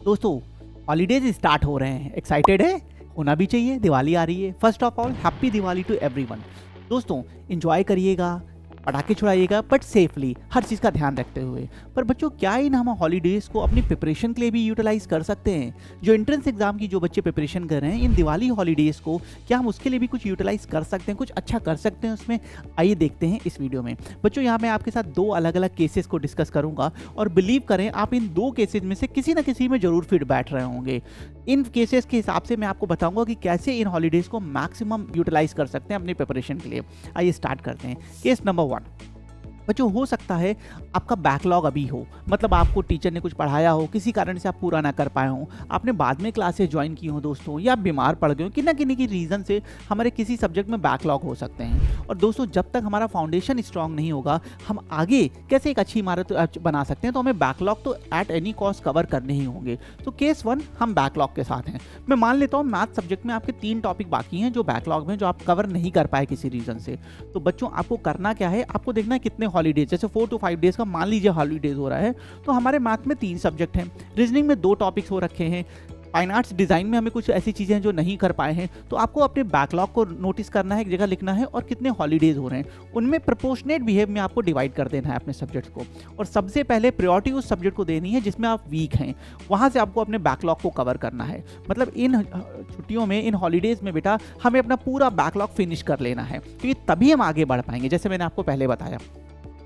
दोस्तों holidays start हो रहे हैं, एक्साइटेड है? होना भी चाहिए, दिवाली आ रही है। First of all happy Diwali to everyone. दोस्तों एंजॉय करिएगा, पटाखे छुड़ाइएगा बट सेफली, हर चीज़ का ध्यान रखते हुए। पर बच्चों क्या इन हम हॉलीडेज़ को अपनी प्रिपरेशन के लिए भी यूटिलाइज कर सकते हैं? जो एंट्रेंस एग्जाम की जो बच्चे प्रिपरेशन कर रहे हैं इन दिवाली हॉलीडेज़ को, क्या हम उसके लिए भी कुछ यूटिलाइज कर सकते हैं, कुछ अच्छा कर सकते हैं उसमें? आइए देखते हैं इस वीडियो में। बच्चों यहाँ मैं आपके साथ दो अलग अलग केसेस को डिस्कस करूंगा और बिलीव करें आप इन दो केसेस में से किसी ना किसी में जरूर फिट बैठ रहे होंगे। इन केसेस के हिसाब से मैं आपको बताऊंगा कि कैसे इन हॉलीडेज़ को मैक्सिमम यूटिलाइज कर सकते हैं अपनी प्रिपरेशन के लिए। आइए स्टार्ट करते हैं। Case number 1। बच्चों हो सकता है आपका बैकलॉग अभी हो, मतलब आपको टीचर ने कुछ पढ़ाया हो, किसी कारण से आप पूरा ना कर पाए हो, आपने बाद में क्लासेस ज्वाइन की हो दोस्तों, या बीमार पड़ गए हो, किसी ना किसी रीज़न से हमारे किसी सब्जेक्ट में बैकलॉग हो सकते हैं। और दोस्तों जब तक हमारा फाउंडेशन स्ट्रांग नहीं होगा हम आगे कैसे एक अच्छी इमारत बना सकते हैं? तो हमें बैकलॉग तो एट एनी कॉस्ट कवर करने ही होंगे। तो केस 1 हम बैकलॉग के साथ हैं। मैं मान लेता हूँ मैथ सब्जेक्ट में आपके 3 टॉपिक बाकी हैं जो बैकलॉग में, जो आप कवर नहीं कर पाए किसी रीज़न से। तो बच्चों आपको करना क्या है, आपको देखना है कितने हॉलीडेज, जैसे 4 to 5 डेज का मान लीजिए हॉलीडेज हो रहा है, तो हमारे मैथ में 3 सब्जेक्ट हैं, रीजनिंग में 2 टॉपिक्स हो रखे हैं, फाइन आर्ट्स डिज़ाइन में हमें कुछ ऐसी चीज़ें हैं जो नहीं कर पाए हैं। तो आपको अपने बैकलॉग को नोटिस करना है, एक जगह लिखना है और कितने हॉलीडेज हो रहे हैं उनमें प्रोपोर्शनेट बिहेव में आपको डिवाइड कर देना है अपने सब्जेक्ट्स को। और सबसे पहले प्रायोरिटी उस सब्जेक्ट को देनी है जिसमें आप वीक हैं, वहाँ से आपको अपने बैकलॉग को कवर करना है। मतलब इन छुट्टियों में, इन हॉलीडेज़ में बेटा हमें अपना पूरा बैकलॉग फिनिश कर लेना है, क्योंकि तभी हम आगे बढ़ पाएंगे। जैसे मैंने आपको पहले बताया,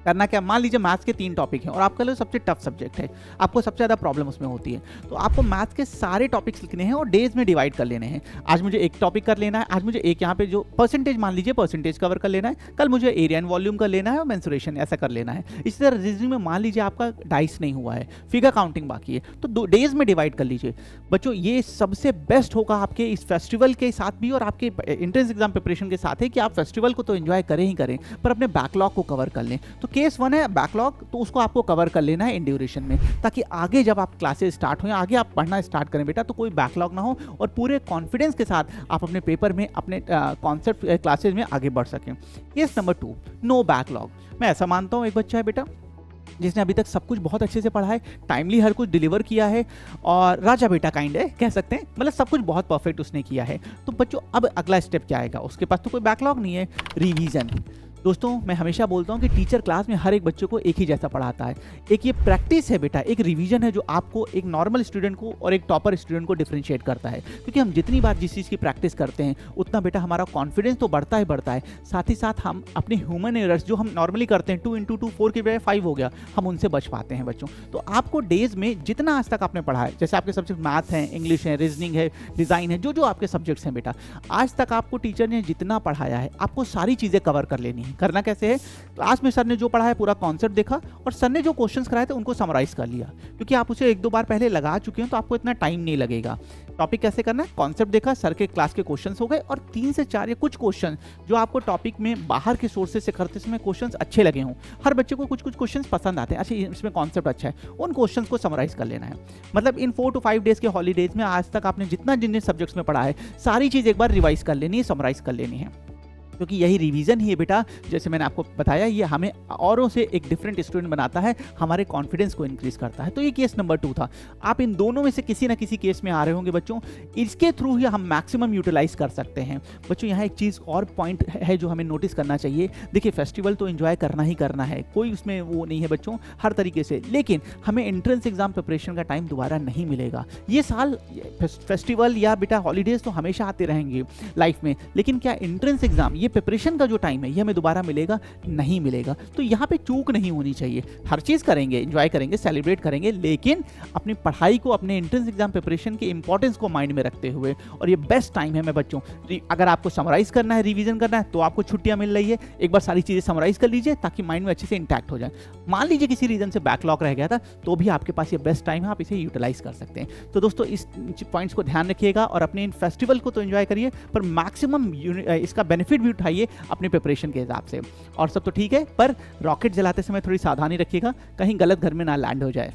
करना क्या, मान लीजिए मैथ्स के 3 टॉपिक हैं और आपका लिए सबसे टफ सब्जेक्ट है, आपको सबसे ज़्यादा प्रॉब्लम उसमें होती है, तो आपको मैथ्स के सारे टॉपिक्स लिखने हैं और डेज में डिवाइड कर लेने हैं। आज मुझे एक टॉपिक कर लेना है, आज मुझे एक यहाँ पे जो परसेंटेज, मान लीजिए परसेंटेज कवर कर लेना है, कल मुझे एरिया एंड वॉल्यूम कर लेना है और मेंसुरेशन ऐसा कर लेना है। इसी तरह रीजनिंग में मान लीजिए आपका डाइस नहीं हुआ है, फिगर काउंटिंग बाकी है, तो 2 डेज में डिवाइड कर लीजिए। बच्चों ये सबसे बेस्ट होगा आपके इस फेस्टिवल के साथ भी और आपके एंट्रेंस एग्जाम प्रिपरेशन के साथ है कि आप फेस्टिवल को तो एंजॉय करें ही करें, पर अपने बैकलॉग को कवर कर लें। तो केस 1 है बैकलॉग, तो उसको आपको कवर कर लेना है इन ड्यूरेशन में, ताकि आगे जब आप क्लासेस स्टार्ट हो, आगे आप पढ़ना स्टार्ट करें बेटा, तो कोई बैकलॉग ना हो और पूरे कॉन्फिडेंस के साथ आप अपने पेपर में, अपने कॉन्सेप्ट क्लासेस में आगे बढ़ सकें। Case number 2, no backlog. मैं ऐसा मानता हूँ एक बच्चा है बेटा जिसने अभी तक सब कुछ बहुत अच्छे से पढ़ा है, टाइमली हर कुछ डिलीवर किया है और राजा बेटा काइंड है, कह सकते हैं, मतलब सब कुछ बहुत परफेक्ट उसने किया है। तो बच्चों अब अगला स्टेप क्या आएगा? उसके पास तो कोई बैकलॉग नहीं है, रिवीजन। दोस्तों मैं हमेशा बोलता हूँ कि टीचर क्लास में हर एक बच्चे को एक ही जैसा पढ़ाता है। एक ये प्रैक्टिस है बेटा, एक रिवीजन है जो आपको एक नॉर्मल स्टूडेंट को और एक टॉपर स्टूडेंट को डिफरेंशिएट करता है, क्योंकि हम जितनी बार जिस चीज़ की प्रैक्टिस करते हैं उतना बेटा हमारा कॉन्फिडेंस तो बढ़ता है, साथ ही साथ हम अपने ह्यूमन एरर्स जो हम नॉर्मली करते हैं 2 into 2 4 की बजाय 5 हो गया, हम उनसे बच पाते हैं बच्चों। तो आपको डेज में जितना आज तक आपने पढ़ा है, जैसे आपके सब्जेक्ट मैथ हैं, इंग्लिश है, रीजनिंग है, डिज़ाइन है, जो आपके सब्जेक्ट्स हैं बेटा, आज तक आपको टीचर ने जितना पढ़ाया है आपको सारी चीज़ें कवर कर लेनी है। करना कैसे है? क्लास में सर ने जो पढ़ा है पूरा कॉन्सेप्ट देखा और सर ने जो क्वेश्चंस कराए थे उनको समराइज कर लिया, क्योंकि आप उसे 1-2 बार पहले लगा चुके हैं तो आपको इतना टाइम नहीं लगेगा। टॉपिक कैसे करना है? कॉन्सेप्ट देखा, सर के क्लास के क्वेश्चंस हो गए और 3 से 4 या कुछ क्वेश्चन जो आपको टॉपिक में बाहर के सोर्सेज से करते समय क्वेश्चंस अच्छे लगे हों। हर बच्चे को कुछ क्वेश्चंस पसंद आते हैं, अच्छा इसमें कॉन्सेप्ट अच्छा है, उन क्वेश्चंस को समराइज कर लेना है। मतलब इन 4 to 5 डेज के हॉलीडेज में आज तक आपने जिन सब्जेक्ट्स में पढ़ा है सारी चीज़ एक बार रिवाइज कर लेनी है, समराइज कर लेनी है, क्योंकि यही रिवीजन ही है बेटा, जैसे मैंने आपको बताया, ये हमें औरों से एक डिफरेंट स्टूडेंट बनाता है, हमारे कॉन्फिडेंस को इंक्रीज करता है। तो ये केस नंबर 2 था। आप इन दोनों में से किसी ना किसी केस में आ रहे होंगे बच्चों, इसके थ्रू ही हम मैक्सिमम यूटिलाइज कर सकते हैं। बच्चों यहाँ एक चीज़ और पॉइंट है जो हमें नोटिस करना चाहिए। देखिए फेस्टिवल तो एंजॉय करना ही करना है, कोई उसमें वो नहीं है बच्चों, हर तरीके से, लेकिन हमें एंट्रेंस एग्जाम प्रिपरेशन का टाइम दोबारा नहीं मिलेगा। ये साल फेस्टिवल या बेटा हॉलीडेज तो हमेशा आते रहेंगे लाइफ में, लेकिन क्या एंट्रेंस एग्जाम, ये प्रिपरेशन का जो टाइम है ये हमें दोबारा मिलेगा? नहीं मिलेगा। तो यहाँ पे चूक नहीं होनी चाहिए, हर चीज़ करेंगे, एंजॉय करेंगे, सेलिब्रेट करेंगे, लेकिन अपनी पढ़ाई को, अपने एंट्रेंस एग्जाम प्रिपरेशन के इंपॉर्टेंस को माइंड में रखते हुए। और ये बेस्ट टाइम है मैं बच्चों, अगर आपको समराइज करना है, रिवीजन करना है, तो आपको छुट्टियाँ मिल रही है, एक बार सारी चीज़ें समराइज कर लीजिए ताकि माइंड में अच्छे से इंटैक्ट हो जाए। मान लीजिए किसी रीजन से बैकलॉग रह गया था, तो भी आपके पास ये बेस्ट टाइम है, आप इसे यूटिलाइज कर सकते हैं। तो दोस्तों इस पॉइंट्स को ध्यान रखिएगा और अपने इन फेस्टिवल को तो एंजॉय करिए, पर मैक्सिमम इसका बेनिफिट भी उठाइए अपनी प्रिपरेशन के हिसाब से। और सब तो ठीक है, पर रॉकेट जलाते समय थोड़ी सावधानी रखिएगा, कहीं गलत घर में ना लैंड हो जाए।